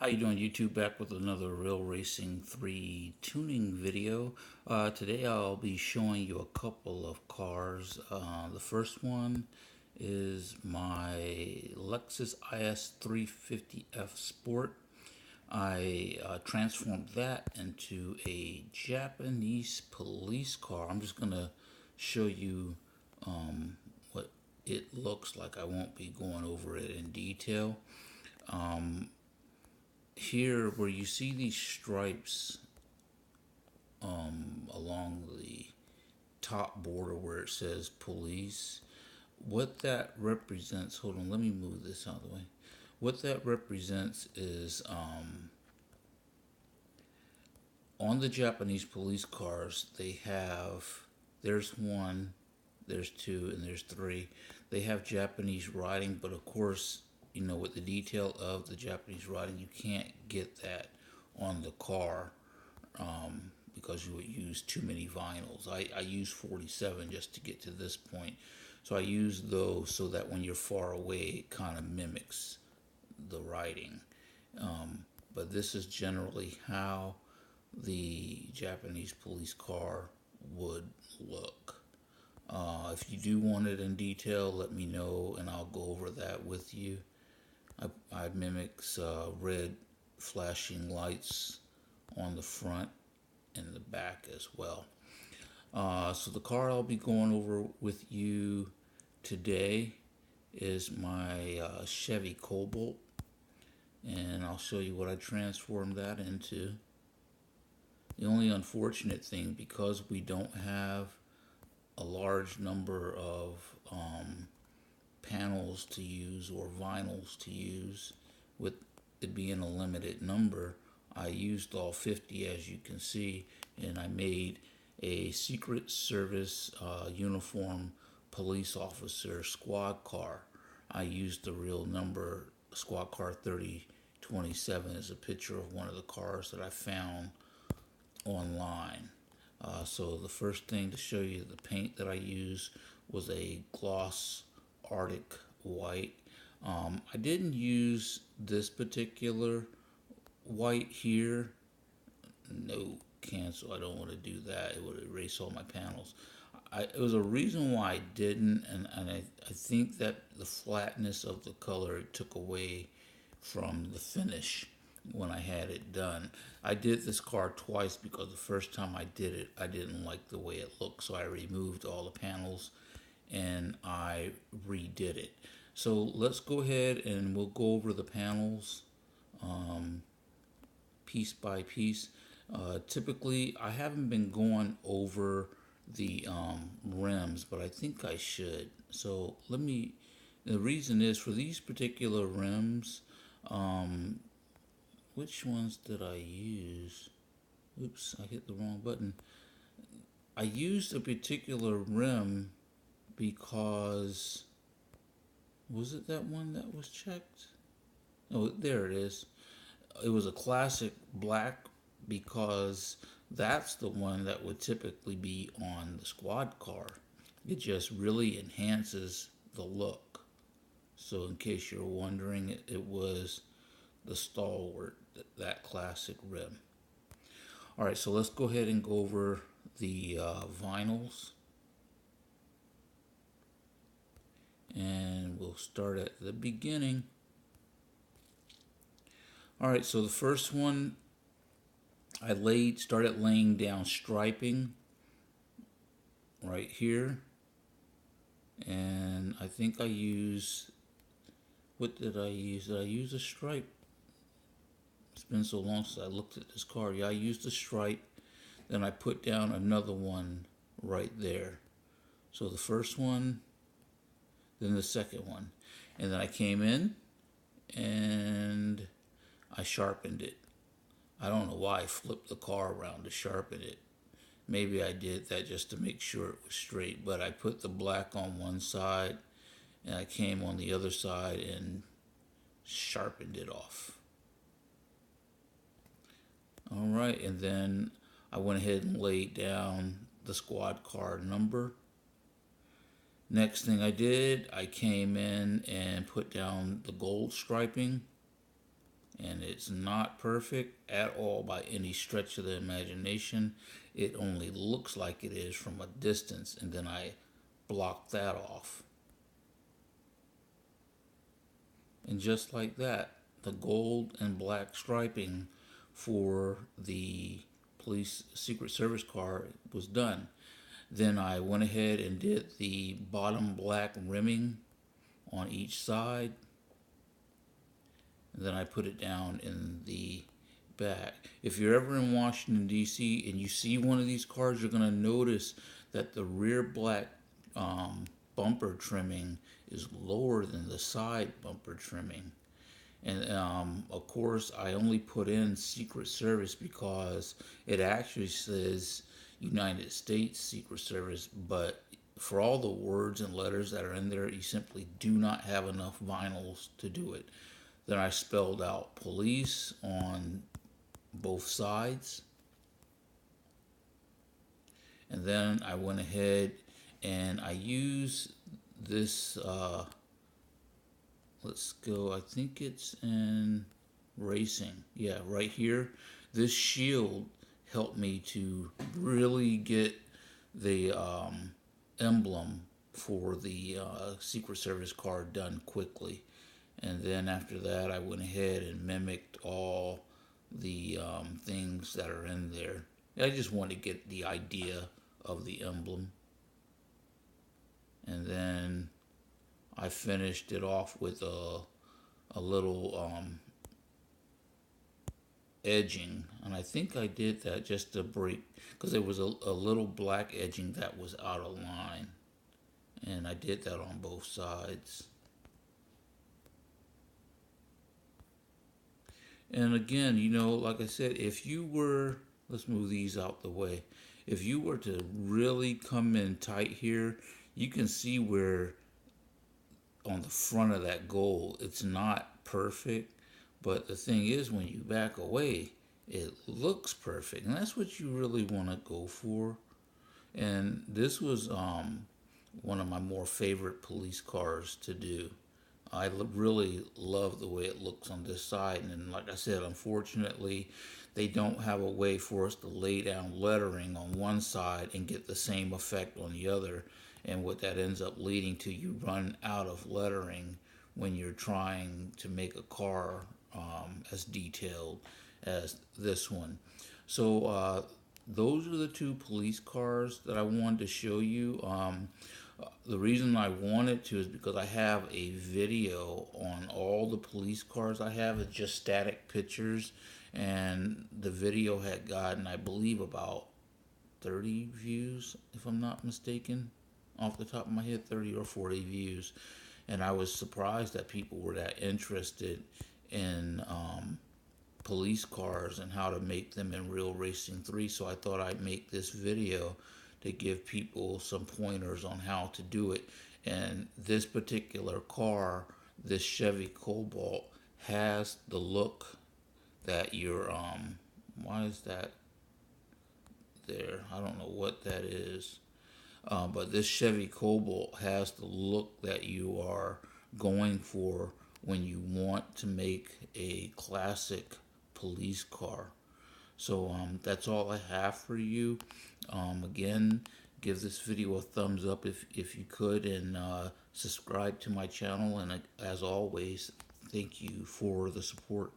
How you doing, YouTube? Back with another Real Racing 3 tuning video. Today I'll be showing you a couple of cars. The first one is my Lexus IS 350F Sport. I transformed that into a Japanese police car. I'm just going to show you what it looks like. I won't be going over it in detail. Here, where you see these stripes along the top border where it says police, what that represents, hold on, let me move this out of the way. What that represents is on the Japanese police cars, they have, there's one, there's two, and there's three. They have Japanese writing, but of course, you know, with the detail of the Japanese writing, you can't get that on the car because you would use too many vinyls. I use 47 just to get to this point. So I use those so that when you're far away, it kind of mimics the writing. But this is generally how the Japanese police car would look. If you do want it in detail, let me know and I'll go over that with you. I mimics red flashing lights on the front and the back as well. So the car I'll be going over with you today is my Chevy Cobalt, and I'll show you what I transformed that into. The only unfortunate thing, because we don't have a large number of panels to use or vinyls to use, with it being a limited number, I used all 50 as you can see, and I made a Secret Service uniform police officer squad car. I used the real number, squad car 3027 is a picture of one of the cars that I found online. So the first thing to show you the paint that I used was a gloss Arctic white. I didn't use this particular white here. No, cancel. I don't want to do that. It would erase all my panels. It was a reason why I didn't, and I think that the flatness of the color took away from the finish when I had it done. I did this car twice because the first time I did it, I didn't like the way it looked, so I removed all the panels and I redid it. So let's go ahead and we'll go over the panels piece by piece. Typically, I haven't been going over the rims, but I think I should. So the reason is for these particular rims, which ones did I use? Oops, I hit the wrong button. I used a particular rim because, was it that one that was checked? Oh, there it is. It was a classic black because that's the one that would typically be on the squad car. It just really enhances the look. So in case you're wondering, it was the stalwart, that classic rim. All right, so let's go ahead and go over the vinyls. And we'll start at the beginning. All right, so the first one, I started laying down striping right here. And I think I used, what did I use? Did I use a stripe? It's been so long since I looked at this car. Yeah, I used a stripe. Then I put down another one right there. So the first one, then the second one. And then I came in and I sharpened it. I don't know why I flipped the car around to sharpen it. Maybe I did that just to make sure it was straight, but I put the black on one side and I came on the other side and sharpened it off. All right, and then I went ahead and laid down the squad car number. Next thing I did, I came in and put down the gold striping. And it's not perfect at all by any stretch of the imagination. It only looks like it is from a distance, and then I block that off. And just like that, the gold and black striping for the police Secret Service car was done. Then I went ahead and did the bottom black rimming on each side. And then I put it down in the back. If you're ever in Washington, D.C., and you see one of these cars, you're going to notice that the rear black bumper trimming is lower than the side bumper trimming. And of course, I only put in Secret Service because it actually says United States Secret Service, but for all the words and letters that are in there, you simply do not have enough vinyls to do it. Then I spelled out police on both sides. And then I went ahead and I used this, let's go, I think it's in racing. Yeah, right here. This shield helped me to really get the emblem for the Secret Service car done quickly. And then after that, I went ahead and mimicked all the things that are in there. I just wanted to get the idea of the emblem. And then I finished it off with a little edging. And I think I did that just to break, because there was a little black edging that was out of line. And I did that on both sides. And again, like I said, if you were, let's move these out the way. If you were to really come in tight here, you can see where on the front of that gold, it's not perfect. But the thing is, when you back away, it looks perfect. And that's what you really want to go for. And this was one of my more favorite police cars to do. I really love the way it looks on this side. And like I said, unfortunately, they don't have a way for us to lay down lettering on one side and get the same effect on the other. And what that ends up leading to, you run out of lettering when you're trying to make a car as detailed as this one. So those are the two police cars that I wanted to show you. The reason I wanted to is because I have a video on all the police cars I have. It's just static pictures, and the video had gotten, I believe, about 30 views, if I'm not mistaken, off the top of my head, 30 or 40 views. And I was surprised that people were that interested in police cars and how to make them in Real Racing 3. So I thought I'd make this video to give people some pointers on how to do it. And this particular car, this Chevy Cobalt, has the look that your why is that there? I don't know what that is. But this Chevy Cobalt has the look that you are going for when you want to make a classic police car. So that's all I have for you. Again, give this video a thumbs up if you could, and subscribe to my channel. And as always, thank you for the support.